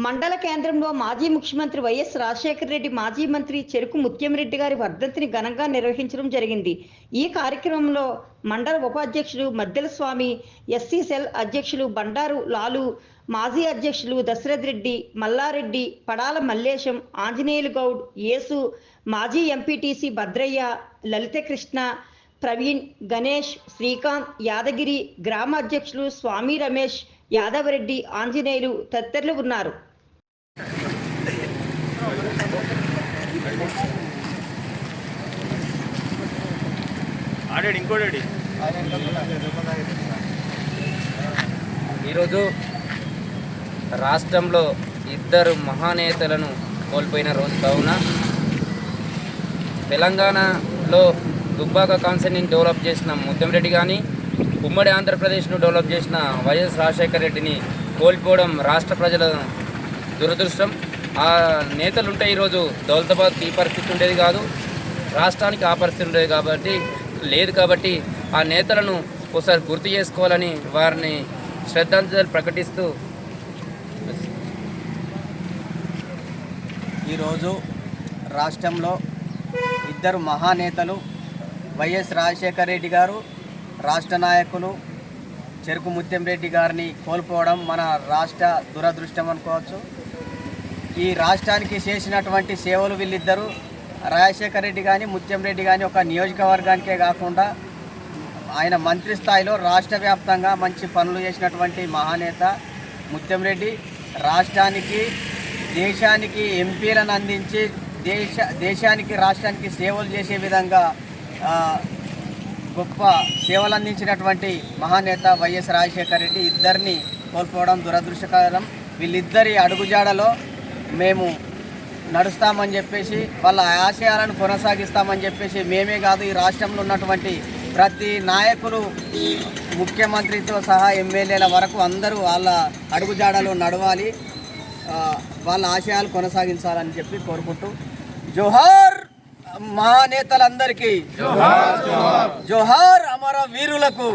మండల కేంద్రంలో మాజీ ముఖ్యమంత్రి వైఎస్ రాజశేఖర రెడ్డి, మాజీ మంత్రి చెరుకు ముత్యంరెడ్డి గారి వర్ధంతిని ఘనంగా నిర్వహించడం జరిగింది. ఈ కార్యక్రమంలో మండల ఉపాధ్యక్షులు మద్దెల స్వామి, ఎస్సీ సెల్ అధ్యక్షులు బండారు లాలు, మాజీ అధ్యక్షులు దశరథ్ రెడ్డి, మల్లారెడ్డి, పడాల మల్లేశం, ఆంజనేయులు గౌడ్, యేసు, మాజీ ఎంపీటీసీ భద్రయ్య, లలితకృష్ణ, ప్రవీణ్, గణేష్, శ్రీకాంత్, యాదగిరి, గ్రామ అధ్యక్షులు స్వామి రమేష్, యాదవరెడ్డి, ఆంజనేయులు తదితరులు ఉన్నారు. ఈరోజు రాష్ట్రంలో ఇద్దరు మహానేతలను కోల్పోయిన రోజు కావున తెలంగాణలో దుబ్బాక కాన్సెప్ట్ని డెవలప్ చేసిన ముత్యంరెడ్డి కానీ, ఉమ్మడి ఆంధ్రప్రదేశ్ను డెవలప్ చేసిన వైఎస్ రాజశేఖర రెడ్డిని కోల్పోవడం రాష్ట్ర ప్రజల దురదృష్టం. ఆ నేతలు ఉంటే ఈరోజు దౌలతాబాద్ ఈ పరిస్థితి ఉండేది కాదు, రాష్ట్రానికి ఆ పరిస్థితి ఉండేది కాబట్టి ఆ నేతలను ఒకసారి గుర్తు చేసుకోవాలని వారిని శ్రద్ధాంజలి ప్రకటిస్తూ ఈరోజు రాష్ట్రంలో ఇద్దరు మహానేతలు వైఎస్ రాజశేఖర రెడ్డి గారు, రాష్ట్ర నాయకులు చెరుకు ముత్యంరెడ్డి గారిని కోల్పోవడం మన రాష్ట్ర దురదృష్టం అనుకోవచ్చు. ఈ రాష్ట్రానికి చేసినటువంటి సేవలు వీళ్ళిద్దరూ, రాజశేఖర రెడ్డి కానీ ముత్యంరెడ్డి కానీ, ఒక నియోజకవర్గానికే కాకుండా ఆయన మంత్రి స్థాయిలో రాష్ట్ర వ్యాప్తంగా మంచి పనులు చేసినటువంటి మహానేత ముత్యంరెడ్డి. రాష్ట్రానికి దేశానికి ఎంపీలను అందించి దేశానికి రాష్ట్రానికి సేవలు చేసే విధంగా గొప్ప సేవలు అందించినటువంటి మహానేత వైఎస్ రాజశేఖర రెడ్డి ఇద్దరిని కోల్పోవడం దురదృష్టకరం. వీళ్ళిద్దరి అడుగుజాడలో మేము నడుస్తామని చెప్పేసి, వాళ్ళ ఆశయాలను కొనసాగిస్తామని చెప్పేసి మేమే కాదు, ఈ రాష్ట్రంలో ఉన్నటువంటి ప్రతి నాయకులు, ముఖ్యమంత్రితో సహా ఎమ్మెల్యేల వరకు అందరూ వాళ్ళ అడుగుజాడలో నడవాలి, వాళ్ళ ఆశయాలు కొనసాగించాలని చెప్పి కోరుకుంటూ, జోహార్ మహానేతలందరికీ, జోహార్ అమర వీరులకు.